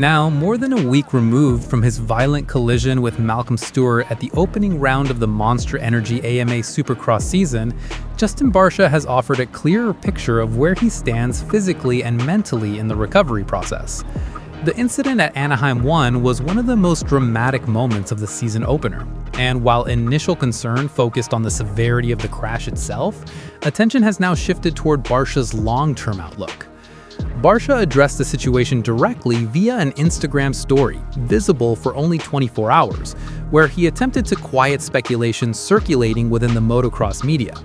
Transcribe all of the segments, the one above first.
Now, more than a week removed from his violent collision with Malcolm Stewart at the opening round of the Monsterenergy AMA Supercross season, Justin Barcia has offered a clearer picture of where he stands physically and mentally in the recovery process. The incident at Anaheim 1 was one of the most dramatic moments of the season opener, and while initial concern focused on the severity of the crash itself, attention has now shifted toward Barcia's long-term outlook. Barsha addressed the situation directly via an Instagram story, visible for only 24 hours, where he attempted to quiet speculation circulating within the motocross media.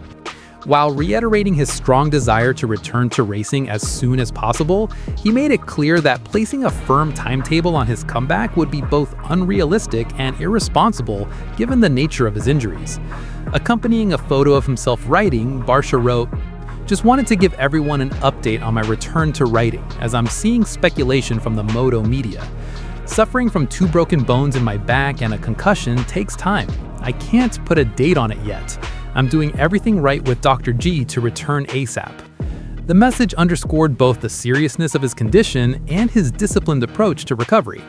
While reiterating his strong desire to return to racing as soon as possible, he made it clear that placing a firm timetable on his comeback would be both unrealistic and irresponsible given the nature of his injuries. Accompanying a photo of himself writing, Barsha wrote, "Just wanted to give everyone an update on my return to writing, as I'm seeing speculation from the moto media. Suffering from 2 broken bones in my back and a concussion takes time. I can't put a date on it yet. I'm doing everything right with Dr. G to return ASAP." The message underscored both the seriousness of his condition and his disciplined approach to recovery.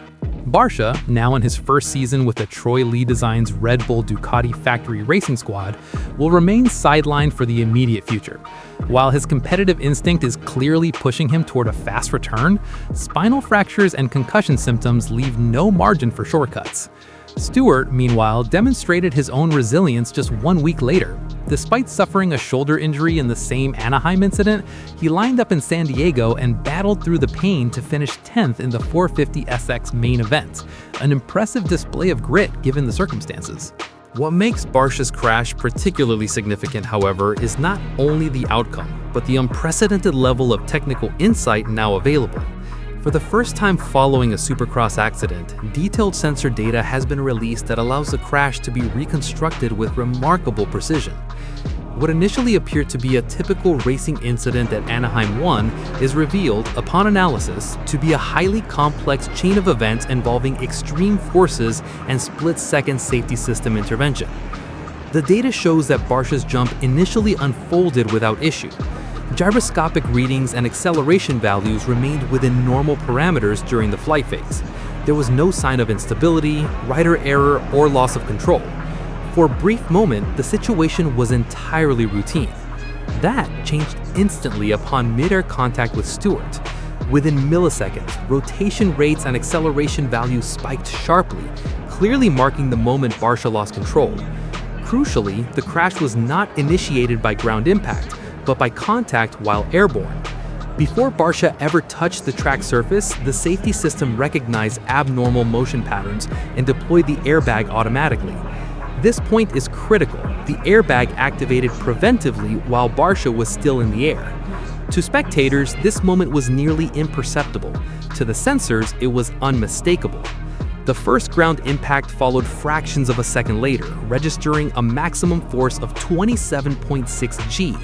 Barsha, now in his first season with the Troy Lee Designs Redbull Ducati factory racing squad, will remain sidelined for the immediate future. While his competitive instinct is clearly pushing him toward a fast return, spinal fractures and concussion symptoms leave no margin for shortcuts. Stewart, meanwhile, demonstrated his own resilience just 1 week later. Despite suffering a shoulder injury in the same Anaheim incident, he lined up in San Diego and battled through the pain to finish 10th in the 450SX main event, an impressive display of grit given the circumstances. What makes Barsha's crash particularly significant, however, is not only the outcome, but the unprecedented level of technical insight now available. For the first time following a Supercross accident, detailed sensor data has been released that allows the crash to be reconstructed with remarkable precision. What initially appeared to be a typical racing incident at Anaheim 1 is revealed, upon analysis, to be a highly complex chain of events involving extreme forces and split-second safety system intervention. The data shows that Barsha's jump initially unfolded without issue. Gyroscopic readings and acceleration values remained within normal parameters during the flight phase. There was no sign of instability, rider error, or loss of control. For a brief moment, the situation was entirely routine. That changed instantly upon mid-air contact with Stewart. Within milliseconds, rotation rates and acceleration values spiked sharply, clearly marking the moment Barsha lost control. Crucially, the crash was not initiated by ground impact, but by contact while airborne. Before Barsha ever touched the track surface, the safety system recognized abnormal motion patterns and deployed the airbag automatically. This point is critical. The airbag activated preventively while Barsha was still in the air. To spectators, this moment was nearly imperceptible. To the sensors, it was unmistakable. The first ground impact followed fractions of a second later, registering a maximum force of 27.6 G,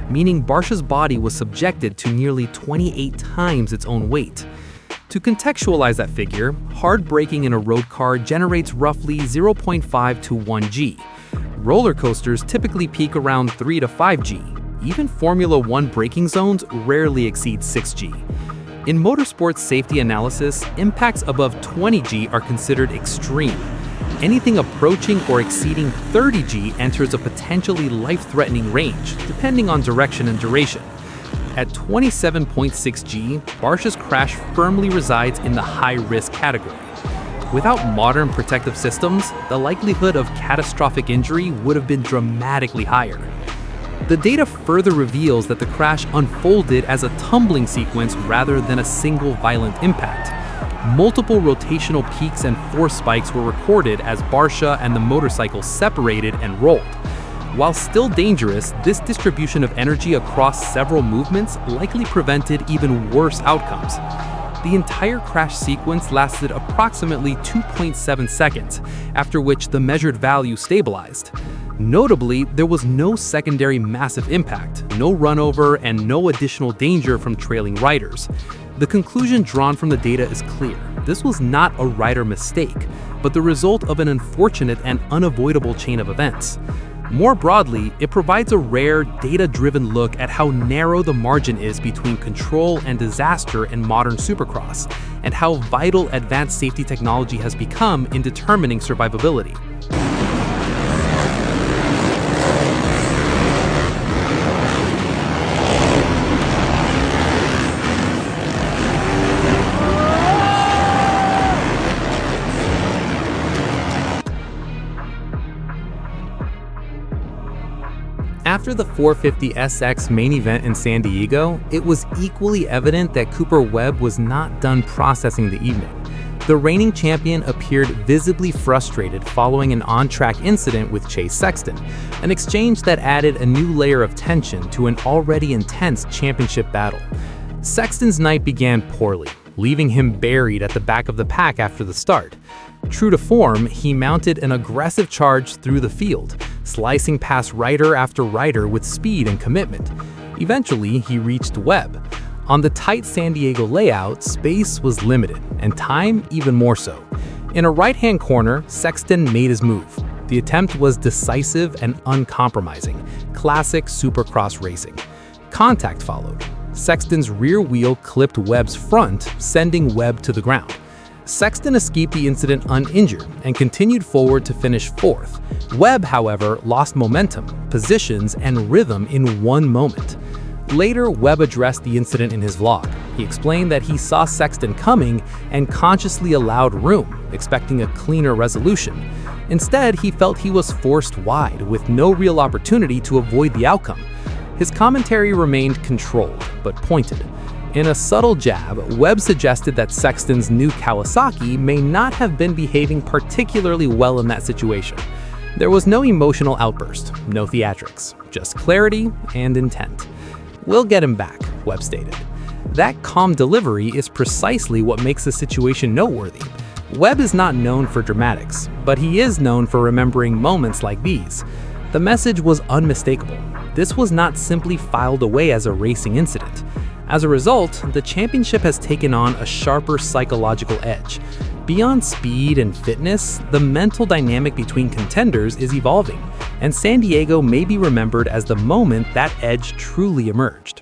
meaning Barsha's body was subjected to nearly 28 times its own weight. To contextualize that figure, hard braking in a road car generates roughly 0.5 to 1 G. Roller coasters typically peak around 3 to 5 G. Even Formula 1 braking zones rarely exceed 6 G. In motorsports safety analysis, impacts above 20 G are considered extreme. Anything approaching or exceeding 30 G enters a potentially life-threatening range, depending on direction and duration. At 27.6 G, Barsha's crash firmly resides in the high-risk category. Without modern protective systems, the likelihood of catastrophic injury would have been dramatically higher. The data further reveals that the crash unfolded as a tumbling sequence rather than a single violent impact. Multiple rotational peaks and force spikes were recorded as Barsha and the motorcycle separated and rolled. While still dangerous, this distribution of energy across several movements likely prevented even worse outcomes. The entire crash sequence lasted approximately 2.7 seconds, after which the measured value stabilized. Notably, there was no secondary massive impact, no runover, and no additional danger from trailing riders. The conclusion drawn from the data is clear. This was not a rider mistake, but the result of an unfortunate and unavoidable chain of events. More broadly, it provides a rare, data-driven look at how narrow the margin is between control and disaster in modern Supercross, and how vital advanced safety technology has become in determining survivability. After the 450SX main event in San Diego, it was equally evident that Cooper Webb was not done processing the evening. The reigning champion appeared visibly frustrated following an on-track incident with Chase Sexton, an exchange that added a new layer of tension to an already intense championship battle. Sexton's night began poorly, leaving him buried at the back of the pack after the start. True to form, he mounted an aggressive charge through the field, slicing past rider after rider with speed and commitment. Eventually, he reached Webb. On the tight San Diego layout, space was limited, and time even more so. In a right-hand corner, Sexton made his move. The attempt was decisive and uncompromising, classic Supercross racing. Contact followed. Sexton's rear wheel clipped Webb's front, sending Webb to the ground. Sexton escaped the incident uninjured and continued forward to finish fourth. Webb, however, lost momentum, positions, and rhythm in one moment. Later, Webb addressed the incident in his vlog. He explained that he saw Sexton coming and consciously allowed room, expecting a cleaner resolution. Instead, he felt he was forced wide, with no real opportunity to avoid the outcome. His commentary remained controlled, but pointed. In a subtle jab, Webb suggested that Sexton's new Kawasaki may not have been behaving particularly well in that situation. There was no emotional outburst, no theatrics, just clarity and intent. "We'll get him back," Webb stated. That calm delivery is precisely what makes the situation noteworthy. Webb is not known for dramatics, but he is known for remembering moments like these. The message was unmistakable. This was not simply filed away as a racing incident. As a result, the championship has taken on a sharper psychological edge. Beyond speed and fitness, the mental dynamic between contenders is evolving, and San Diego may be remembered as the moment that edge truly emerged.